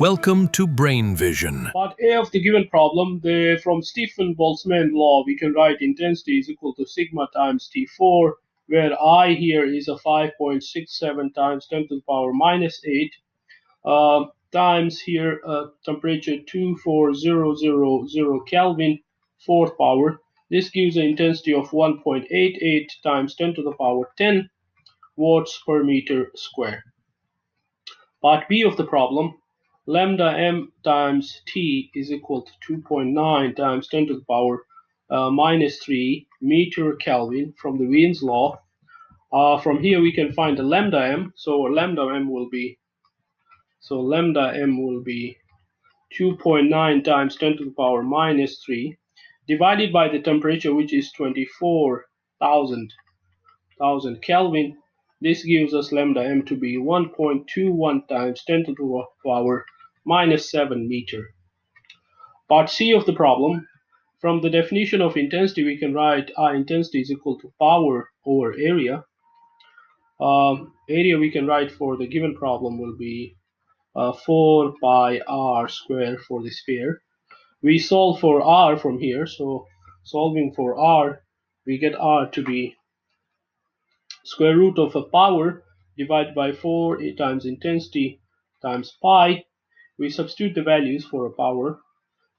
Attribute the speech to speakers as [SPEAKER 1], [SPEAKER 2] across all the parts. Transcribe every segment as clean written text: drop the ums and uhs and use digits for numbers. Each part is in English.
[SPEAKER 1] Welcome to Brain Vision.
[SPEAKER 2] Part A of the given problem, from Stephen-Boltzmann law, we can write intensity is equal to sigma times T4, where I here is a 5.67 times 10 to the power minus 8, times here temperature 24000 Kelvin, fourth power. This gives an intensity of 1.88 times 10 to the power 10 watts per meter square. Part B of the problem, lambda m times T is equal to 2.9 times 10 to the power minus 3 meter Kelvin from the Wien's law. From here we can find the lambda m, so lambda m will be 2.9 times 10 to the power minus 3 divided by the temperature, which is 24,000 Kelvin. This gives us lambda m to be 1.21 times 10 to the power minus 7 meter. Part C of the problem, from the definition of intensity, we can write I intensity is equal to power over area. Area we can write for the given problem will be 4 pi r square for the sphere. We solve for r from here, so solving for r, we get r to be square root of a power divided by 4 times intensity times pi. We substitute the values for a power.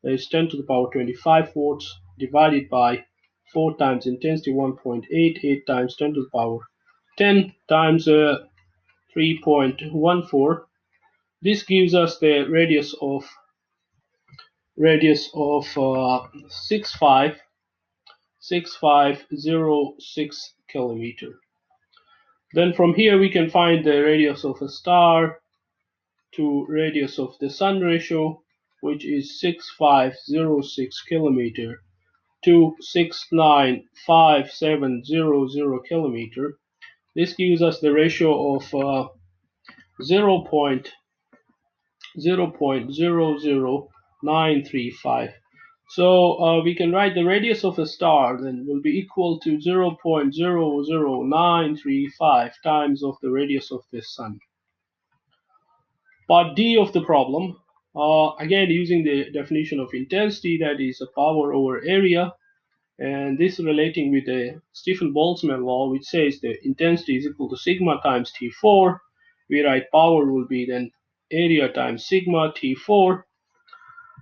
[SPEAKER 2] That is 10 to the power 25 watts divided by 4 times intensity, 1.88 times 10 to the power 10 times 3.14. This gives us the radius of 6506 kilometer. Then from here we can find the radius of a star to radius of the sun ratio, which is 6506 kilometer to 695,700 kilometer. This gives us the ratio of 0.00935. So we can write the radius of a star then will be equal to 0.00935 times of the radius of the sun. Part D of the problem, again using the definition of intensity, that is a power over area, and this relating with the Stephen-Boltzmann law, which says the intensity is equal to sigma times T4. We write power will be then area times sigma T4.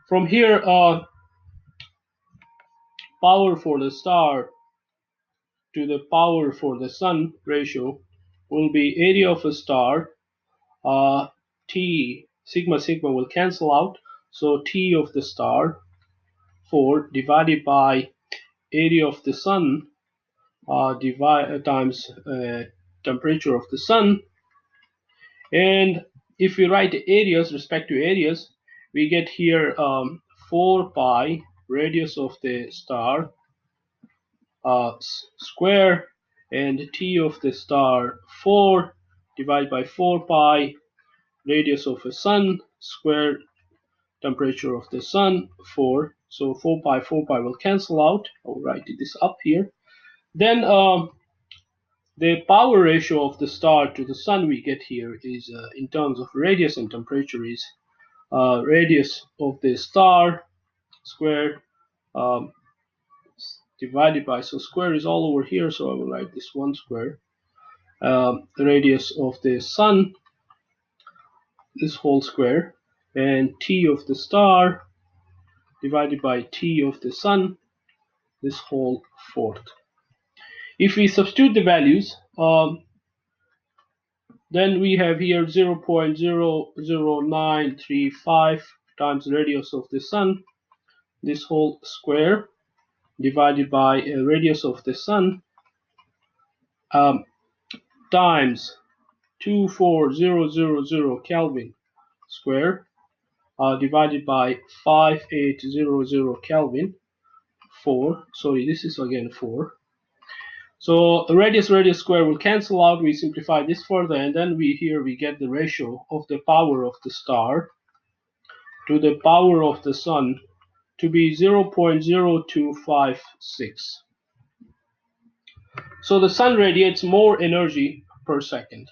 [SPEAKER 2] From here, power for the star to the power for the sun ratio will be area of a star. T sigma will cancel out, so T of the star 4 divided by area of the sun times temperature of the sun. And if we write the areas, respective areas, we get here 4 pi radius of the star square, and T of the star 4 divided by 4 pi radius of a sun square, temperature of the sun 4. So 4 pi will cancel out. I'll write this up here. Then the power ratio of the star to the sun we get here is in terms of radius and temperature is radius of the star square divided by, so square is all over here, so I will write this 1 square, radius of the sun, this whole square, and T of the star divided by T of the sun, this whole fourth. If we substitute the values, then we have here 0.00935 times radius of the sun, this whole square, divided by radius of the sun, times 24000 Kelvin square, divided by 5800 Kelvin, 4. Sorry, this is again 4. So the radius square will cancel out. We simplify this further, and then we get the ratio of the power of the star to the power of the sun to be 0.0256. So the sun radiates more energy per second.